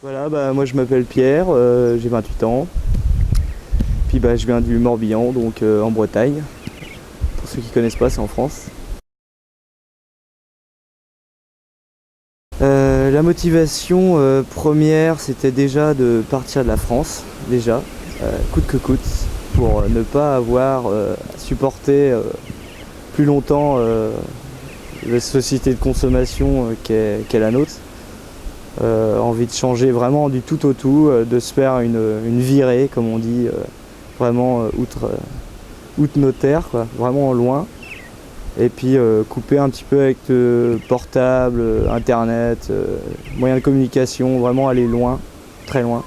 Voilà, moi je m'appelle Pierre, j'ai 28 ans. Puis je viens du Morbihan, donc en Bretagne. Pour ceux qui connaissent pas, c'est en France. La motivation première, c'était déjà de partir de la France, déjà, coûte que coûte, pour ne pas avoir à supporter plus longtemps la société de consommation qu'est la nôtre. Envie de changer vraiment du tout au tout, de se faire une virée, comme on dit, vraiment outre nos terres, quoi, vraiment loin. Et puis couper un petit peu avec portable, internet, moyens de communication, vraiment aller loin, très loin.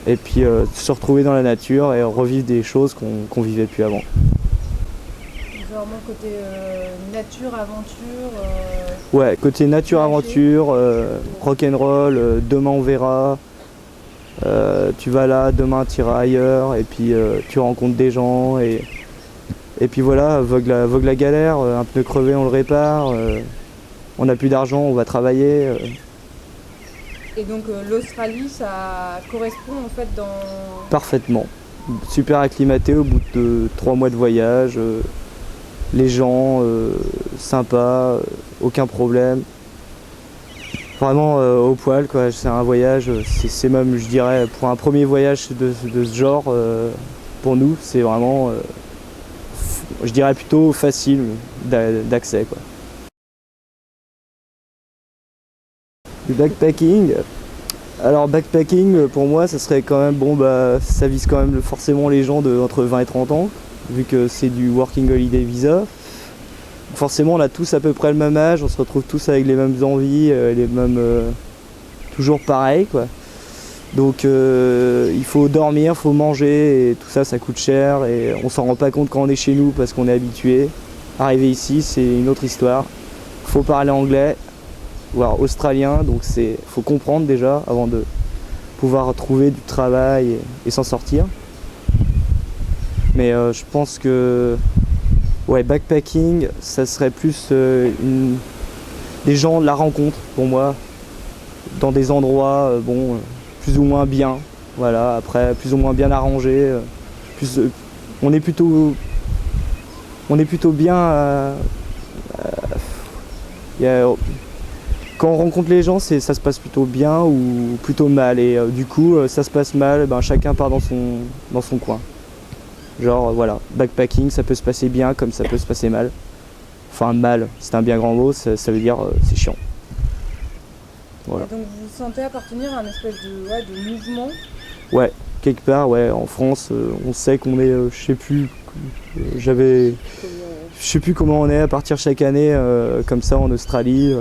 Et puis se retrouver dans la nature et revivre des choses qu'on vivait plus avant. Vraiment côté nature, aventure. Ouais, côté nature, aventure, rock'n'roll, demain on verra. Tu vas là, demain tu iras ailleurs, et puis tu rencontres des gens. Et puis voilà, vogue la galère, un pneu crevé on le répare, on n'a plus d'argent, on va travailler. Et donc l'Australie, ça correspond en fait dans... Parfaitement. Super acclimaté au bout de 3 mois de voyage. Les gens sympas, aucun problème. Vraiment au poil, quoi. C'est un voyage, c'est même, je dirais, pour un premier voyage de ce genre, pour nous, c'est vraiment... je dirais plutôt facile d'accès, quoi. Du backpacking. Alors backpacking pour moi ça serait quand même ça vise quand même forcément les gens de entre 20 et 30 ans vu que c'est du working holiday visa. Forcément on a tous à peu près le même âge, on se retrouve tous avec les mêmes envies, les mêmes toujours pareil, quoi. Donc il faut dormir, il faut manger et tout ça ça coûte cher et on s'en rend pas compte quand on est chez nous parce qu'on est habitué. Arriver ici c'est une autre histoire. Faut parler anglais, voire australien, donc faut comprendre déjà avant de pouvoir trouver du travail et s'en sortir. Mais je pense que ouais, backpacking ça serait plus des gens de la rencontre pour moi, dans des endroits plus ou moins bien, voilà, après plus ou moins bien arrangés, on est plutôt bien quand on rencontre les gens, ça se passe plutôt bien ou plutôt mal. Et du coup, ça se passe mal, chacun part dans son coin. Genre, voilà, backpacking, ça peut se passer bien comme ça peut se passer mal. Enfin, mal, c'est un bien grand mot, ça veut dire c'est chiant. Voilà. Et donc vous vous sentez appartenir à un espèce de mouvement? Ouais, quelque part, ouais, en France, on sait qu'on est, je sais plus comment on est à partir chaque année, comme ça en Australie.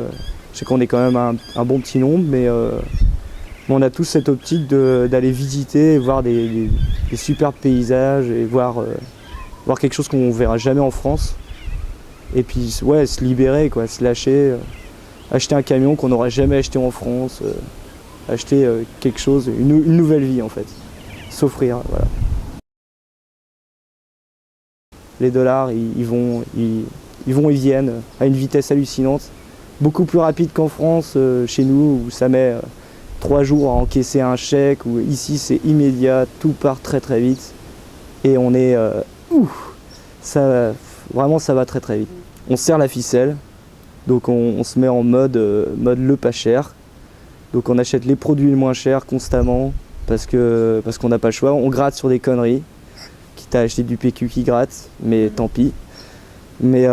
Je sais qu'on est quand même un bon petit nombre, mais on a tous cette optique d'aller visiter et voir des superbes paysages et voir quelque chose qu'on verra jamais en France. Et puis ouais, se libérer, quoi, se lâcher, acheter un camion qu'on n'aurait jamais acheté en France, acheter quelque chose, une nouvelle vie en fait, s'offrir, voilà. Les dollars, ils viennent à une vitesse hallucinante. Beaucoup plus rapide qu'en France, chez nous, où ça met 3 jours à encaisser un chèque, où ici c'est immédiat, tout part très très vite. Et on est... vraiment ça va très très vite. On serre la ficelle, donc on se met en mode le pas cher. Donc on achète les produits les moins chers constamment, parce qu'on n'a pas le choix. On gratte sur des conneries, quitte à acheter du PQ qui gratte, mais tant pis. Mais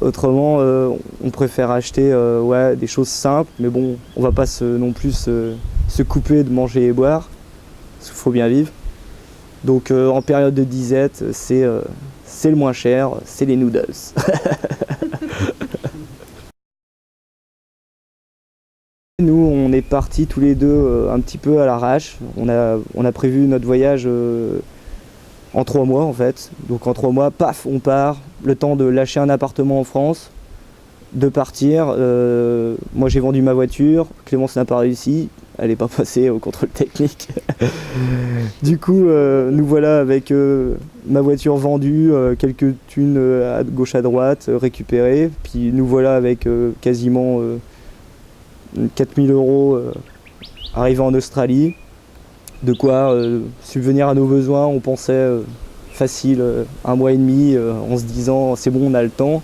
autrement, on préfère acheter des choses simples, mais bon, on va pas non plus se couper de manger et boire, parce qu'il faut bien vivre. Donc en période de disette, c'est le moins cher, c'est les noodles. Nous, on est partis tous les deux un petit peu à l'arrache. On a prévu notre voyage en 3 mois en fait. Donc en 3 mois, paf, on part. Le temps de lâcher un appartement en France, de partir. Moi j'ai vendu ma voiture, Clémence n'a pas réussi, elle n'est pas passée au contrôle technique. Du coup, nous voilà avec ma voiture vendue, quelques thunes à gauche à droite récupérées. Puis nous voilà avec quasiment 4000 € arrivé en Australie, de quoi subvenir à nos besoins. On pensait facile 1 mois et demi en se disant c'est bon, on a le temps.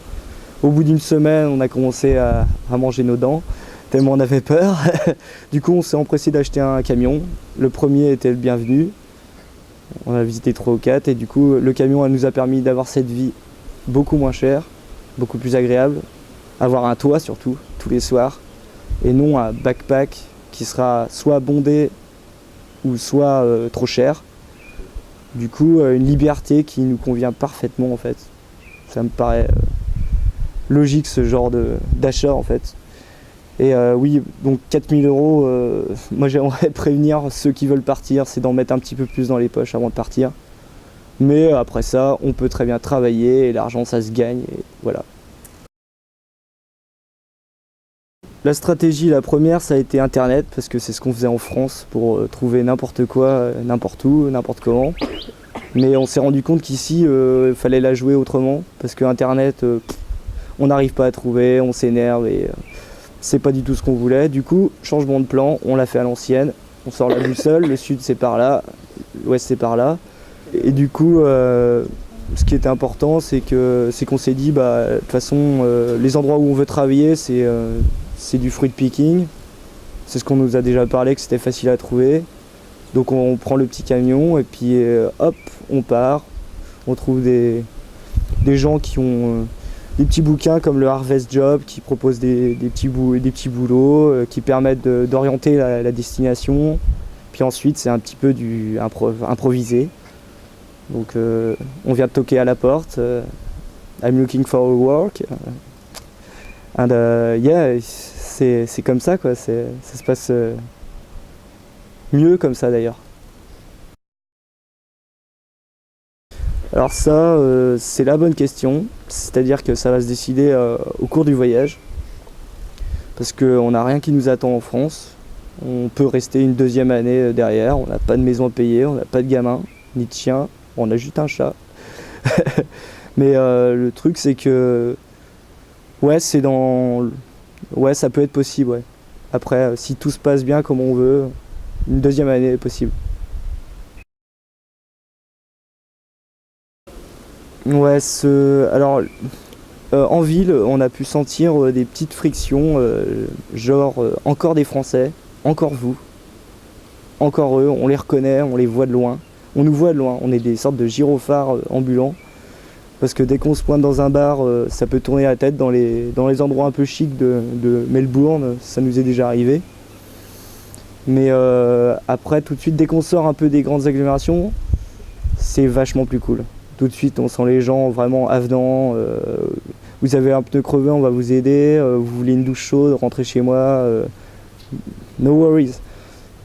Au bout d'une semaine, on a commencé à manger nos dents, tellement on avait peur. Du coup, on s'est empressé d'acheter un camion. Le premier était le bienvenu. On a visité 3 ou 4 et du coup, le camion nous a permis d'avoir cette vie beaucoup moins chère, beaucoup plus agréable. Avoir un toit surtout, tous les soirs. Et non un backpack qui sera soit bondé ou soit trop cher. Du coup, une liberté qui nous convient parfaitement en fait. Ça me paraît logique ce genre d'achat en fait. Et oui, donc 4 000 €, moi j'aimerais prévenir ceux qui veulent partir, c'est d'en mettre un petit peu plus dans les poches avant de partir. Mais après ça, on peut très bien travailler et l'argent ça se gagne et voilà. La stratégie, la première, ça a été Internet, parce que c'est ce qu'on faisait en France pour trouver n'importe quoi, n'importe où, n'importe comment. Mais on s'est rendu compte qu'ici, il fallait la jouer autrement, parce que Internet, on n'arrive pas à trouver, on s'énerve et c'est pas du tout ce qu'on voulait. Du coup, changement de plan, on l'a fait à l'ancienne. On sort la boussole, le sud c'est par là, l'ouest c'est par là. Et du coup, ce qui était important, c'est qu'on s'est dit, de toute façon, les endroits où on veut travailler, c'est du fruit picking. C'est ce qu'on nous a déjà parlé, que c'était facile à trouver. Donc on prend le petit camion et puis hop, on part. On trouve des gens qui ont des petits bouquins comme le Harvest Job qui proposent des petits boulots qui permettent d'orienter la destination. Puis ensuite c'est un petit peu improvisé. Donc on vient de toquer à la porte. I'm looking for a work. And yeah, c'est comme ça quoi. Ça se passe mieux comme ça d'ailleurs. Alors ça, c'est la bonne question. C'est-à-dire que ça va se décider au cours du voyage. Parce qu'on n'a rien qui nous attend en France. On peut rester une 2e année derrière. On n'a pas de maison à payer, on n'a pas de gamin, ni de chien. On a juste un chat. Mais le truc c'est que ouais, ouais, ça peut être possible, ouais. Après, si tout se passe bien comme on veut, une 2e année est possible. Ouais, alors, en ville, on a pu sentir des petites frictions, genre encore des Français, encore vous, encore eux, on les reconnaît, on les voit de loin. On nous voit de loin, on est des sortes de gyrophares ambulants. Parce que dès qu'on se pointe dans un bar, ça peut tourner la tête dans les endroits un peu chics de Melbourne, ça nous est déjà arrivé. Mais après, tout de suite, dès qu'on sort un peu des grandes agglomérations, c'est vachement plus cool. Tout de suite, on sent les gens vraiment avenants. Vous avez un pneu crevé, on va vous aider. Vous voulez une douche chaude, rentrez chez moi. No worries.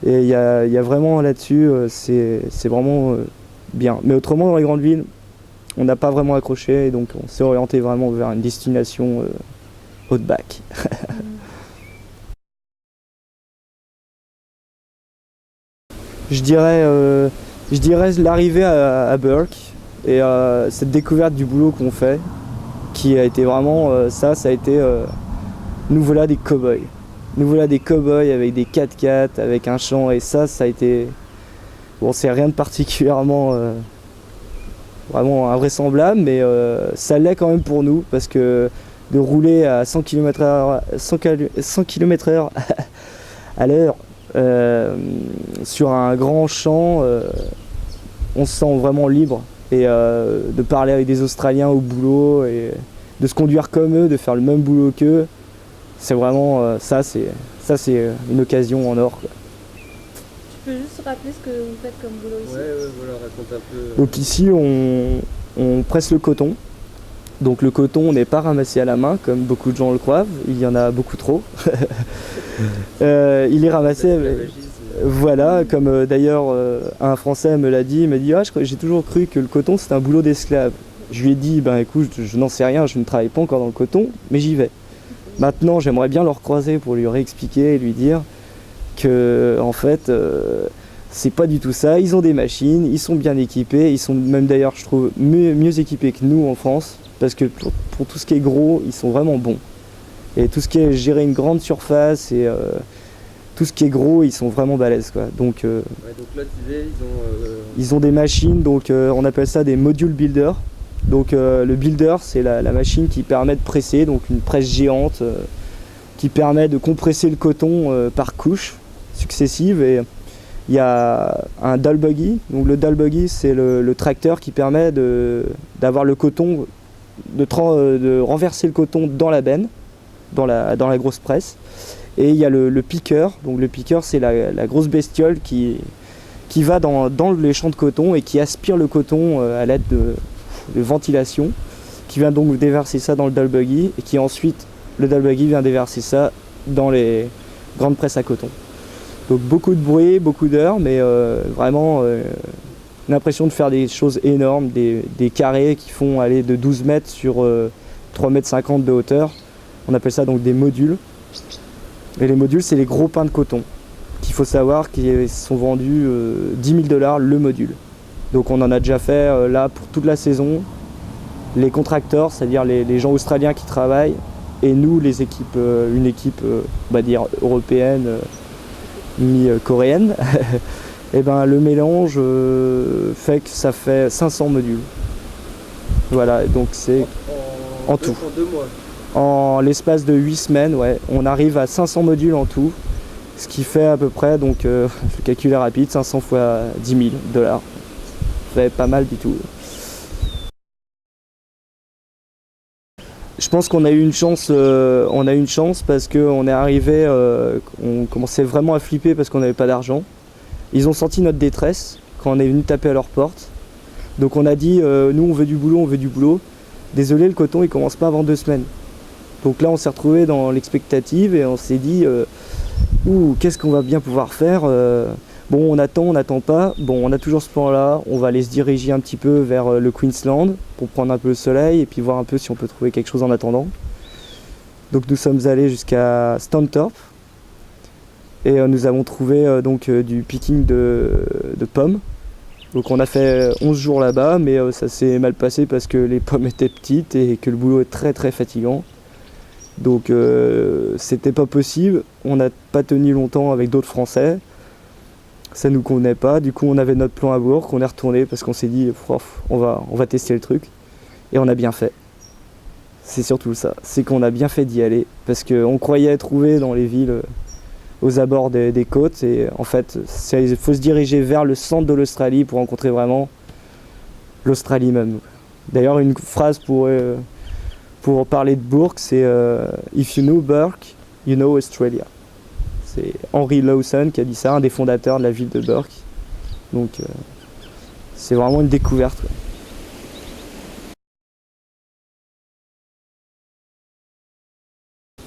Et il y a vraiment là-dessus, c'est vraiment bien. Mais autrement, dans les grandes villes, on n'a pas vraiment accroché, et donc on s'est orienté vraiment vers une destination haut de bac. Je dirais l'arrivée à Burke et cette découverte du boulot qu'on fait, qui a été vraiment, ça a été, nous voilà des cow-boys. Nous voilà des cow-boys avec des 4x4, avec un champ, et ça a été, bon, c'est rien de particulièrement vraiment invraisemblable, mais ça l'est quand même pour nous, parce que de rouler à 100 km/h, 100 km/h à l'heure sur un grand champ, on se sent vraiment libre, et de parler avec des Australiens au boulot et de se conduire comme eux, de faire le même boulot qu'eux, c'est vraiment ça c'est une occasion en or, quoi. Tu peux juste rappeler ce que vous faites comme boulot ici? Ouais, voilà, raconte un peu. Donc ici on presse le coton. Donc le coton n'est pas ramassé à la main comme beaucoup de gens le croient, il y en a beaucoup trop. Il est ramassé avec... Voilà, comme d'ailleurs un Français me l'a dit, il m'a dit j'ai toujours cru que le coton c'était un boulot d'esclave. Je lui ai dit écoute, je n'en sais rien, je ne travaille pas encore dans le coton, mais j'y vais. Maintenant j'aimerais bien le recroiser pour lui réexpliquer et lui dire que en fait c'est pas du tout ça, ils ont des machines, ils sont bien équipés, ils sont même d'ailleurs je trouve mieux équipés que nous en France, parce que pour tout ce qui est gros, ils sont vraiment bons. Et tout ce qui est gérer une grande surface et tout ce qui est gros, ils sont vraiment balèzes, quoi. Donc, Ouais, donc là, tu disais, ils ont des machines, donc on appelle ça des module builders. Donc le builder, c'est la machine qui permet de presser, donc une presse géante qui permet de compresser le coton par couches successives. Et il y a un dull buggy. Donc le dull buggy, c'est le tracteur qui permet d'avoir le coton, de renverser le coton dans la benne, dans la grosse presse. Et il y a le picker. Donc le picker, c'est la grosse bestiole qui va dans les champs de coton et qui aspire le coton à l'aide de ventilation, qui vient donc déverser ça dans le dull buggy et qui ensuite, le dull buggy vient déverser ça dans les grandes presses à coton. Donc beaucoup de bruit, beaucoup d'heures, mais vraiment l'impression de faire des choses énormes, des carrés qui font aller de 12 mètres sur 3,50 m de hauteur. On appelle ça donc des modules. Et les modules, c'est les gros pains de coton qu'il faut savoir qu'ils sont vendus 10 000 $ le module. Donc on en a déjà fait là pour toute la saison. Les contracteurs, c'est-à-dire les gens australiens qui travaillent, et nous, les équipes, une équipe, on va dire européenne, mi-coréenne, et ben le mélange fait que ça fait 500 modules. Voilà, donc c'est en tout. En 2 mois. En l'espace de 8 semaines, ouais, on arrive à 500 modules en tout, ce qui fait à peu près, donc le calcul est rapide, 500 fois 10 000 $. Ça fait pas mal du tout. Je pense qu'on a eu une chance, parce qu'on est arrivé, on commençait vraiment à flipper parce qu'on n'avait pas d'argent. Ils ont senti notre détresse quand on est venu taper à leur porte. Donc on a dit, nous on veut du boulot. Désolé, le coton il commence pas avant 2 semaines. Donc là on s'est retrouvé dans l'expectative et on s'est dit, qu'est-ce qu'on va bien pouvoir faire. Bon, on n'attend pas. Bon, on a toujours ce plan-là. On va aller se diriger un petit peu vers le Queensland pour prendre un peu le soleil et puis voir un peu si on peut trouver quelque chose en attendant. Donc nous sommes allés jusqu'à Stanthorpe et nous avons trouvé du picking de pommes. Donc on a fait 11 jours là-bas, mais ça s'est mal passé parce que les pommes étaient petites et que le boulot est très très fatigant. Donc c'était pas possible. On n'a pas tenu longtemps avec d'autres Français. Ça nous convenait pas, du coup on avait notre plan à Bourg, on est retourné parce qu'on s'est dit on va tester le truc et on a bien fait. C'est surtout ça, c'est qu'on a bien fait d'y aller parce qu'on croyait trouver dans les villes aux abords des côtes et en fait il faut se diriger vers le centre de l'Australie pour rencontrer vraiment l'Australie même. D'ailleurs une phrase pour parler de Bourg, c'est If you know Bourke, you know Australia. C'est Henry Lawson qui a dit ça, un des fondateurs de la ville de Bourke. Donc c'est vraiment une découverte.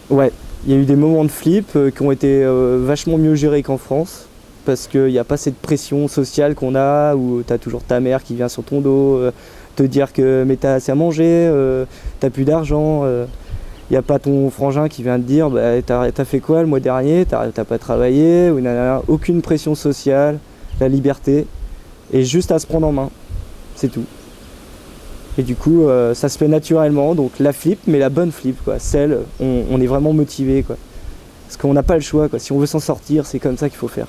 Ouais, il y a eu des moments de flip qui ont été vachement mieux gérés qu'en France. Parce qu'il n'y a pas cette pression sociale qu'on a, où tu as toujours ta mère qui vient sur ton dos, te dire que mais t'as assez à manger, t'as plus d'argent. Il n'y a pas ton frangin qui vient te dire t'as fait quoi le mois dernier, t'as pas travaillé, ou aucune pression sociale, la liberté, et juste à se prendre en main, c'est tout. Et du coup ça se fait naturellement, donc la flip, mais la bonne flip, quoi. Celle, on est vraiment motivé, quoi. Parce qu'on n'a pas le choix, quoi. Si on veut s'en sortir, c'est comme ça qu'il faut faire.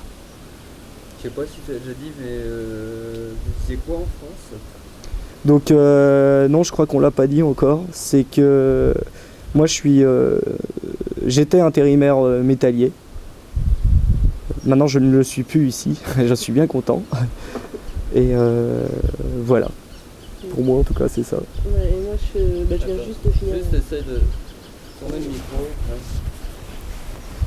Je sais pas si tu l'as déjà dit, mais vous disiez quoi en France? Donc non, je crois qu'on l'a pas dit encore, c'est que moi j'étais intérimaire métallier. Maintenant je ne le suis plus ici, j'en suis bien content. Et voilà. Pour moi en tout cas c'est ça. Ouais, et moi je viens juste de finir. Juste essaie de tourner le micro.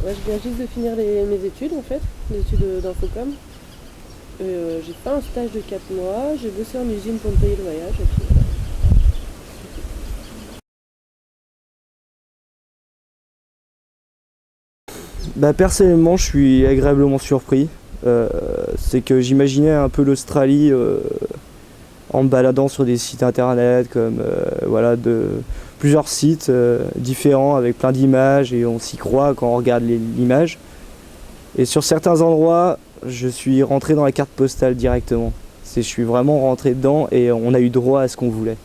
Ouais, je viens juste de finir mes études en fait, les études d'infocom. J'ai fait un stage de 4 mois, j'ai bossé en usine pour me payer le voyage et puis voilà. Personnellement, je suis agréablement surpris. C'est que j'imaginais un peu l'Australie en me baladant sur des sites internet, comme de plusieurs sites différents avec plein d'images, et on s'y croit quand on regarde l'image. Et sur certains endroits, je suis rentré dans la carte postale directement. Je suis vraiment rentré dedans et on a eu droit à ce qu'on voulait.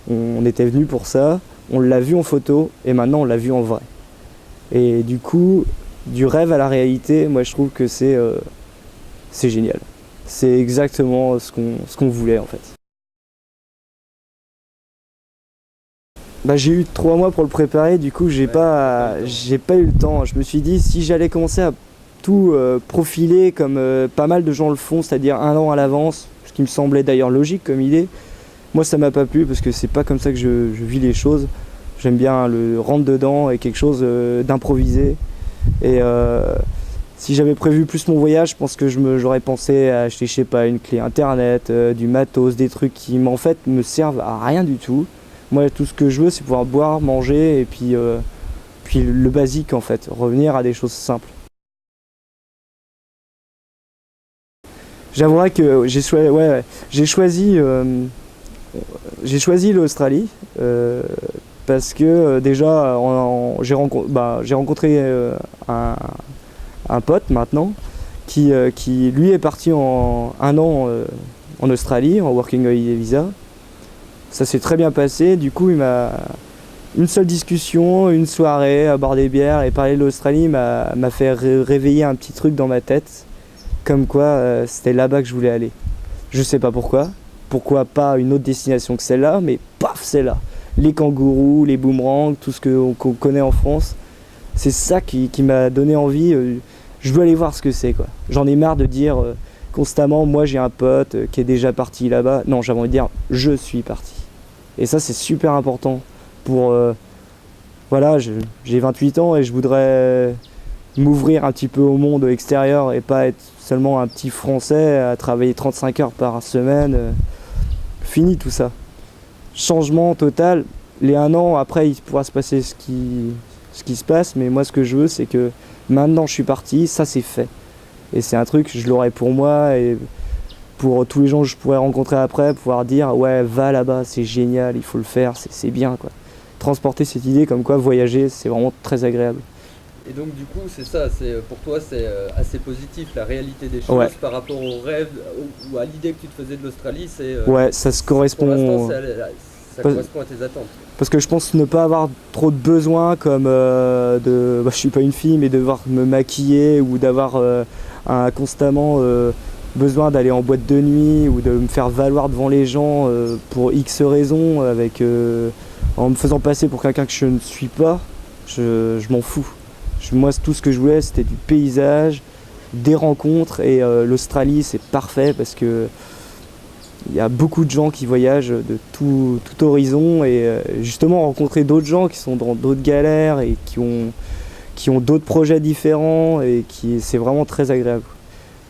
On était venu pour ça, on l'a vu en photo et maintenant on l'a vu en vrai. Et du coup, du rêve à la réalité, moi je trouve que c'est génial. C'est exactement ce qu'on voulait en fait. Bah, j'ai eu 3 mois pour le préparer, du coup j'ai pas eu le temps. Je me suis dit si j'allais commencer à tout profiler comme pas mal de gens le font, c'est-à-dire 1 an à l'avance, ce qui me semblait d'ailleurs logique comme idée, moi ça m'a pas plu parce que c'est pas comme ça que je vis les choses. J'aime bien le rentre dedans et quelque chose d'improvisé. Et si j'avais prévu plus mon voyage, je pense que j'aurais pensé à acheter, je sais pas, une clé internet, du matos, des trucs qui en fait me servent à rien du tout. Moi tout ce que je veux c'est pouvoir boire, manger et puis le basique en fait, revenir à des choses simples. J'avouerais que j'ai choisi l'Australie parce que déjà j'ai rencontré un pote maintenant qui lui est parti en 1 an en Australie en Working Holiday Visa. Ça s'est très bien passé, du coup une seule discussion, une soirée à boire des bières et parler de l'Australie m'a fait réveiller un petit truc dans ma tête, comme quoi c'était là-bas que je voulais aller. Je sais pas pourquoi pas une autre destination que celle-là, mais paf, c'est là. Les kangourous, les boomerangs, tout ce qu'on connaît en France, c'est ça qui m'a donné envie. Je veux aller voir ce que c'est, quoi. J'en ai marre de dire constamment, moi j'ai un pote qui est déjà parti là-bas. Non, j'ai envie de dire, je suis parti. Et ça, c'est super important pour... voilà, j'ai 28 ans et je voudrais m'ouvrir un petit peu au monde extérieur et pas être seulement un petit Français à travailler 35 heures par semaine. Fini tout ça. Changement total. Les 1 an, après, il pourra se passer ce qui se passe, mais moi, ce que je veux, c'est que maintenant, je suis parti, ça, c'est fait. Et c'est un truc, je l'aurai pour moi et pour tous les gens que je pourrais rencontrer après, pouvoir dire, ouais, va là-bas, c'est génial, il faut le faire, c'est bien, quoi. Transporter cette idée comme quoi voyager, c'est vraiment très agréable. Et donc du coup c'est ça, pour toi c'est assez positif la réalité des choses par rapport au rêve ou à l'idée que tu te faisais de l'Australie, c'est ouais, ça se correspond. Pour l'instant ça correspond à tes attentes. Parce que je pense ne pas avoir trop de besoins comme je suis pas une fille, mais de devoir me maquiller ou d'avoir constamment besoin d'aller en boîte de nuit ou de me faire valoir devant les gens pour X raisons en me faisant passer pour quelqu'un que je ne suis pas, je m'en fous. Moi, tout ce que je voulais, c'était du paysage, des rencontres, et l'Australie, c'est parfait parce que il y a beaucoup de gens qui voyagent de tout horizon et justement rencontrer d'autres gens qui sont dans d'autres galères et qui ont d'autres projets différents et c'est vraiment très agréable.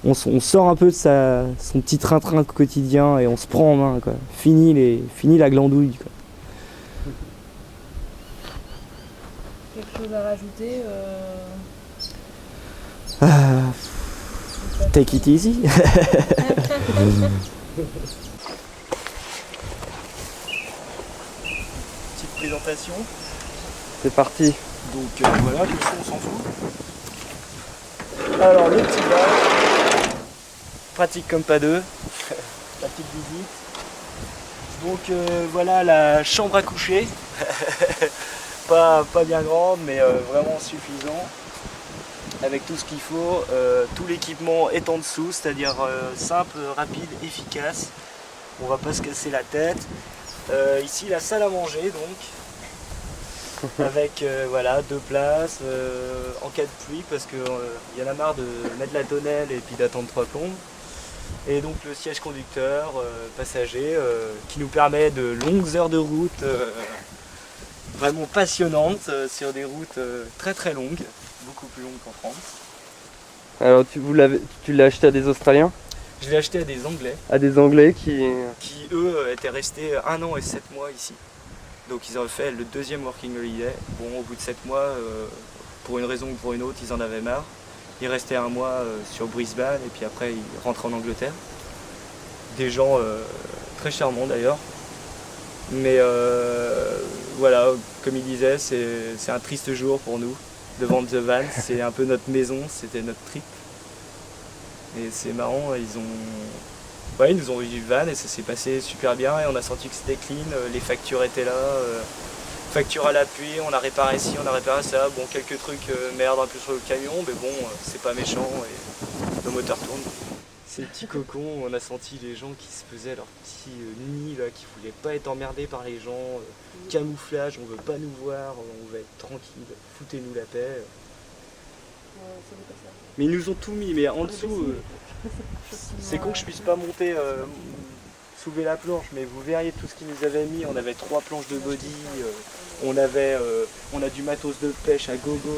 On sort un peu de son petit train-train quotidien et on se prend en main, quoi. Fini la glandouille, quoi. Quelque chose à rajouter Take it easy. Petite présentation. C'est parti. Donc voilà, tout ça on s'en fout. Alors le petit bar, pratique comme pas deux. La petite visite. Donc voilà la chambre à coucher. Pas bien grande, mais vraiment suffisant. Avec tout ce qu'il faut, tout l'équipement est en dessous, c'est-à-dire simple, rapide, efficace. On va pas se casser la tête. Ici la salle à manger donc, avec voilà 2 places en cas de pluie parce que y en a marre de mettre la tonnelle et puis d'attendre 3 plombes. Et donc le siège conducteur passager qui nous permet de longues heures de route. Vraiment passionnante sur des routes très très longues, beaucoup plus longues qu'en France. Alors tu l'as acheté à des Australiens? Je l'ai acheté à des Anglais. À des Anglais qui eux étaient restés 1 an et 7 mois ici. Donc ils ont fait le 2e Working Holiday. Bon, au bout de 7 mois, pour une raison ou pour une autre, ils en avaient marre. Ils restaient 1 mois sur Brisbane et puis après ils rentrent en Angleterre. Des gens très charmants d'ailleurs. Mais voilà, comme il disait, c'est un triste jour pour nous de vendre The Van. C'est un peu notre maison, c'était notre trip. Et c'est marrant, ils nous ont eu du van et ça s'est passé super bien et on a senti que c'était clean, les factures étaient là. facture à l'appui, on a réparé ci, on a réparé ça. Bon, quelques trucs merde un peu sur le camion, mais bon, c'est pas méchant et le moteur tourne. Ces petits cocons, on a senti les gens qui se faisaient leur petit nid là, qui voulaient pas être emmerdés par les gens. Camouflage, on veut pas nous voir, on veut être tranquille, foutez-nous la paix. Mais ils nous ont tout mis, mais en dessous, c'est con que je puisse pas monter, soulever la planche, mais vous verriez tout ce qu'ils nous avaient mis. On avait 3 planches de body, on a du matos de pêche à gogo.